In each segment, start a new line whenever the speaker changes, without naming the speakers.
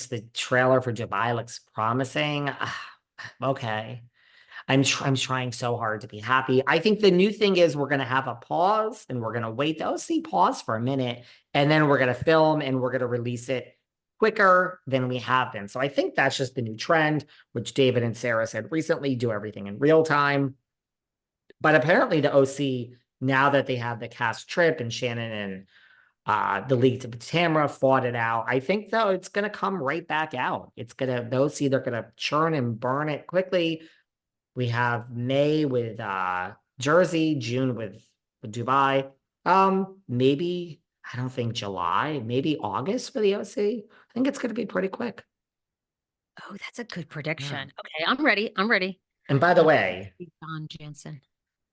the trailer for Dubai looks promising. Okay. I'm trying so hard to be happy. I think the new thing is we're going to have a pause and we're going to wait. Oh, see, pause for a minute, and then we're going to film and we're going to release it quicker than we have been. So I think that's just the new trend, which David and Sarah said recently, do everything in real time. But apparently the OC, now that they have the cast trip and Shannon and the league to Tamara fought it out. I think though it's gonna come right back out. It's gonna those they're gonna churn and burn it quickly. We have May with Jersey, June with Dubai. Maybe I don't think July, maybe August for the OC. I think it's gonna be pretty quick.
Oh, that's a good prediction.
Yeah.
Okay, I'm ready. I'm ready.
And by the way,
Don Jansen.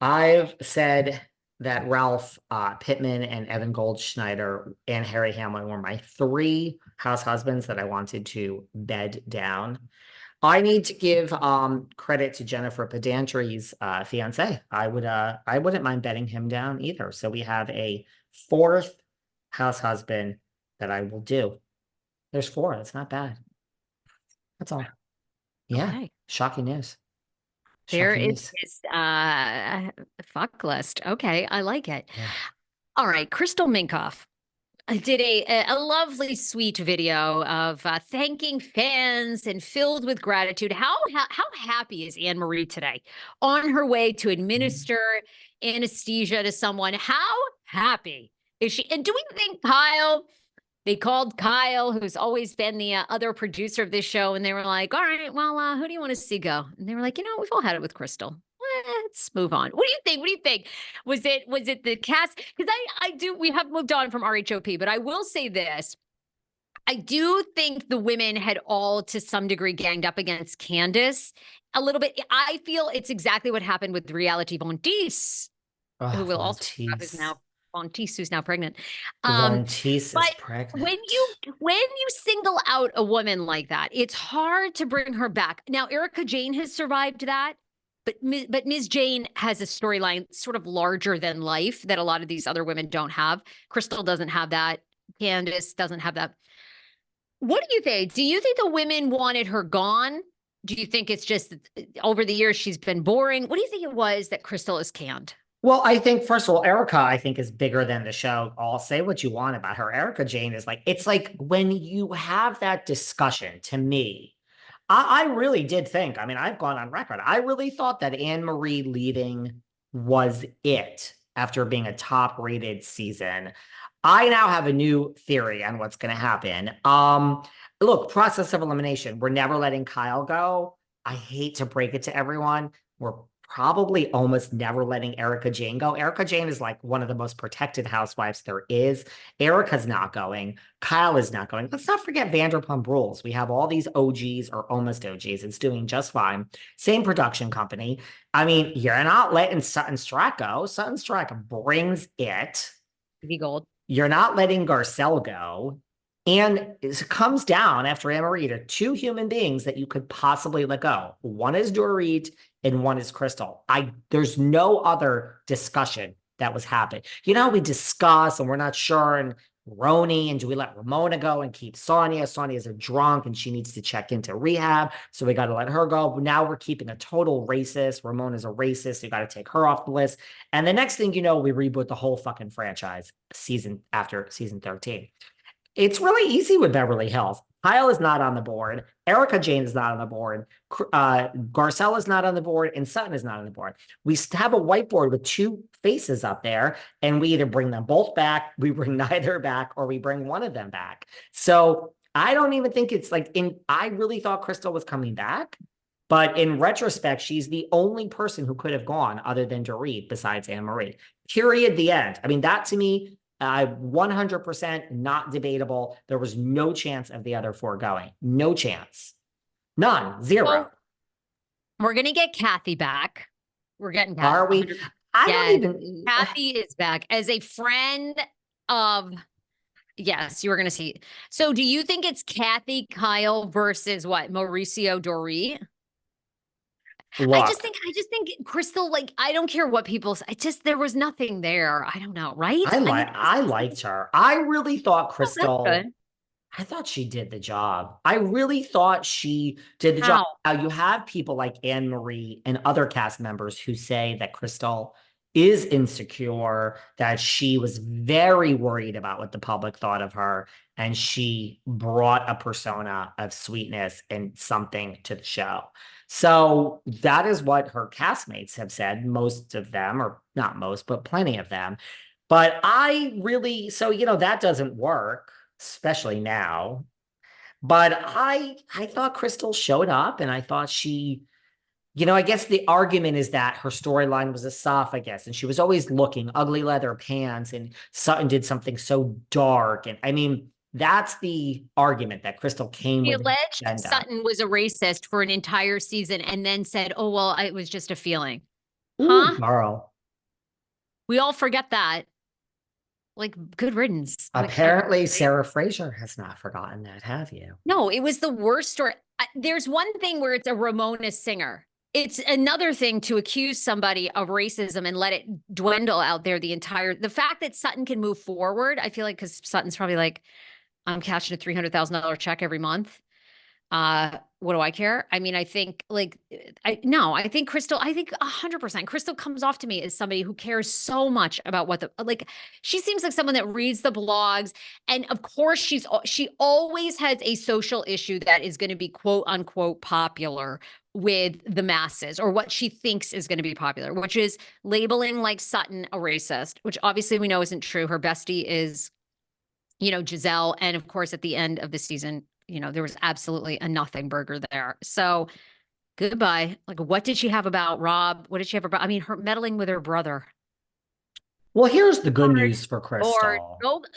I've said that Ralph Pittman and Evan Goldschneider and Harry Hamlin were my three house husbands that I wanted to bed down. I need to give credit to Jennifer Pedantry's fiance. I wouldn't mind betting him down either. So we have a fourth house husband that I will do. There's four. That's not bad. That's all. Yeah. Okay. Shocking news.
There is his fuck list. Okay, I like it. Yeah. All right, Crystal Minkoff did a lovely, sweet video of thanking fans and filled with gratitude. How happy is Anne Marie today on her way to administer anesthesia to someone? How happy is she? And do we think Kyle? They called Kyle, who's always been the other producer of this show, and they were like, all right, well, who do you want to see go? And they were like, we've all had it with Crystal. Let's move on. What do you think? What do you think? Was it the cast? Because we have moved on from RHOP, but I will say this. I do think the women had all, to some degree, ganged up against Candiace a little bit. I feel it's exactly what happened with reality Vontice, who will also is now Vontice, who's now pregnant.
Vontice is pregnant.
When you single out a woman like that, it's hard to bring her back. Now, Erika Jayne has survived that, but Ms. Jane has a storyline sort of larger than life that a lot of these other women don't have. Crystal doesn't have that. Candiace doesn't have that. What do you think? Do you think the women wanted her gone? Do you think it's just over the years she's been boring? What do you think it was that Crystal is canned?
Well, I think, first of all, Erika, I think, is bigger than the show. I'll say what you want about her. Erika Jayne is like, it's like when you have that discussion, to me, I really did think, I mean, I've gone on record. I really thought that Anne Marie leaving was it after being a top rated season. I now have a new theory on what's going to happen. Look, process of elimination. We're never letting Kyle go. I hate to break it to everyone. We're probably almost never letting Erika Jayne go. Erika Jayne is like one of the most protected housewives there is. Erika's not going. Kyle is not going. Let's not forget Vanderpump Rules. We have all these OGs or almost OGs. It's doing just fine. Same production company. I mean, you're not letting Sutton Stracke go. Sutton Stracke brings it.
Gold.
You're not letting Garcelle go. And it comes down after Anne Marie to two human beings that you could possibly let go. One is Dorit and one is Crystal. There's no other discussion that was happening. We discuss and we're not sure. And Roni, and do we let Ramona go and keep Sonia? Sonia's a drunk and she needs to check into rehab. So we got to let her go. But now we're keeping a total racist. Ramona's a racist. So you got to take her off the list. And the next thing you know, we reboot the whole fucking franchise after season 13. It's really easy with Beverly Hills. Kyle is not on the board. Erika Jayne is not on the board. Garcelle is not on the board. And Sutton is not on the board. We have a whiteboard with two faces up there, and we either bring them both back, we bring neither back, or we bring one of them back. So I don't even think it's like I really thought Crystal was coming back. But in retrospect, she's the only person who could have gone other than Dorit besides Anne Marie. Period. The end. I mean, that to me, 100% not debatable. There was no chance of the other four going. No chance. None. Zero.
Well, we're going to get Kathy back. We're getting Kathy.
Are we? I don't even.
Kathy is back as a friend of. Yes, you were going to see. So do you think it's Kathy, Kyle versus what? Mauricio, Dorit? Look, I just think Crystal, like, I don't care what people say. There was nothing there. I don't know, right?
I liked her. I really thought Crystal. I thought she did the job. I really thought she did the job.
How?
Now you have people like Anne Marie and other cast members who say that Crystal is insecure, that she was very worried about what the public thought of her, and she brought a persona of sweetness and something to the show. So that is what her castmates have said, most of them, or not most, but plenty of them. But I really, so that doesn't work, especially now. But I thought Crystal showed up, and I thought she, I guess the argument is that her storyline was esophagus and she was always looking ugly leather pants, and Sutton did something so dark. And I mean, that's the argument that Crystal came
He
with.
alleged Sutton was a racist for an entire season and then said, oh, well, it was just a feeling.
Ooh,
Huh?
girl.
We all forget that. Like, good riddance.
Apparently, Sarah Fraser has not forgotten that, have you?
No, it was the worst story. There's one thing where it's a Ramona singer. It's another thing to accuse somebody of racism and let it dwindle out there the fact that Sutton can move forward. I feel like because Sutton's probably like, I'm cashing a $300,000 check every month. What do I care? I mean, I think like, I think Crystal, I think 100% Crystal comes off to me as somebody who cares so much about she seems like someone that reads the blogs. And of course she always has a social issue that is going to be quote unquote popular with the masses, or what she thinks is going to be popular, which is labeling like Sutton a racist, which obviously we know isn't true. Her bestie is, Giselle. And of course, at the end of the season, there was absolutely a nothing burger there. So goodbye. Like, what did she have about Rob? What did she have about, I mean, her meddling with her brother.
Well, here's the good news for Crystal.
Or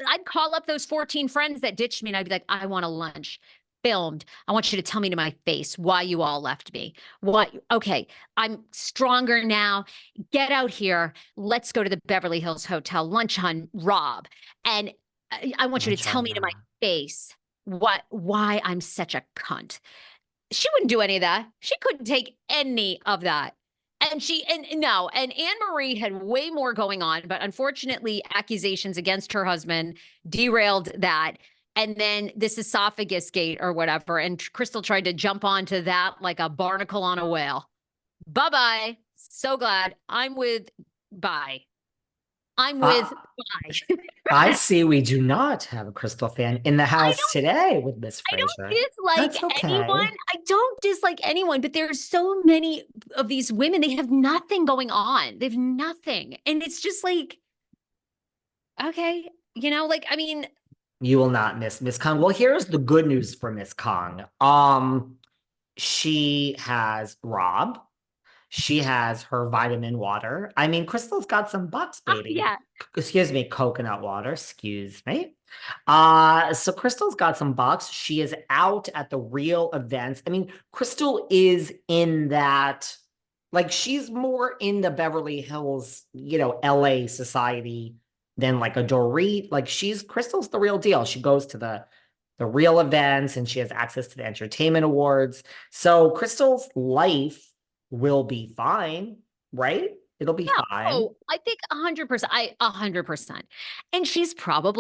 I'd call up those 14 friends that ditched me and I'd be like, I want a lunch filmed. I want you to tell me to my face why you all left me. What? Okay, I'm stronger now. Get out here. Let's go to the Beverly Hills Hotel, lunch on Rob. And I want you to tell me to my face why I'm such a cunt. She wouldn't do any of that. She couldn't take any of that. And Anne Marie had way more going on, but unfortunately, accusations against her husband derailed that. And then this esophagus gate or whatever. And Crystal tried to jump onto that like a barnacle on a whale. Bye-bye. So glad I'm with bye. Bye.
I see we do not have a Crystal fan in the house today with Miss Fraser.
I don't dislike anyone. I don't dislike anyone, but there's so many of these women, they have nothing going on. They have nothing. And it's just like, okay, I mean.
You will not miss Miss Kong. Well, here's the good news for Miss Kong. She has Rob. She has her vitamin water. I mean, Crystal's got some bucks, baby.
Yeah.
Excuse me, coconut water. Excuse me. So Crystal's got some bucks. She is out at the real events. I mean, Crystal is in that, like, she's more in the Beverly Hills, LA society than like a Dorit. Like, Crystal's the real deal. She goes to the real events and she has access to the entertainment awards. So Crystal's life will be fine, right? It'll be fine.
Oh, I think 100%. 100%. And she's probably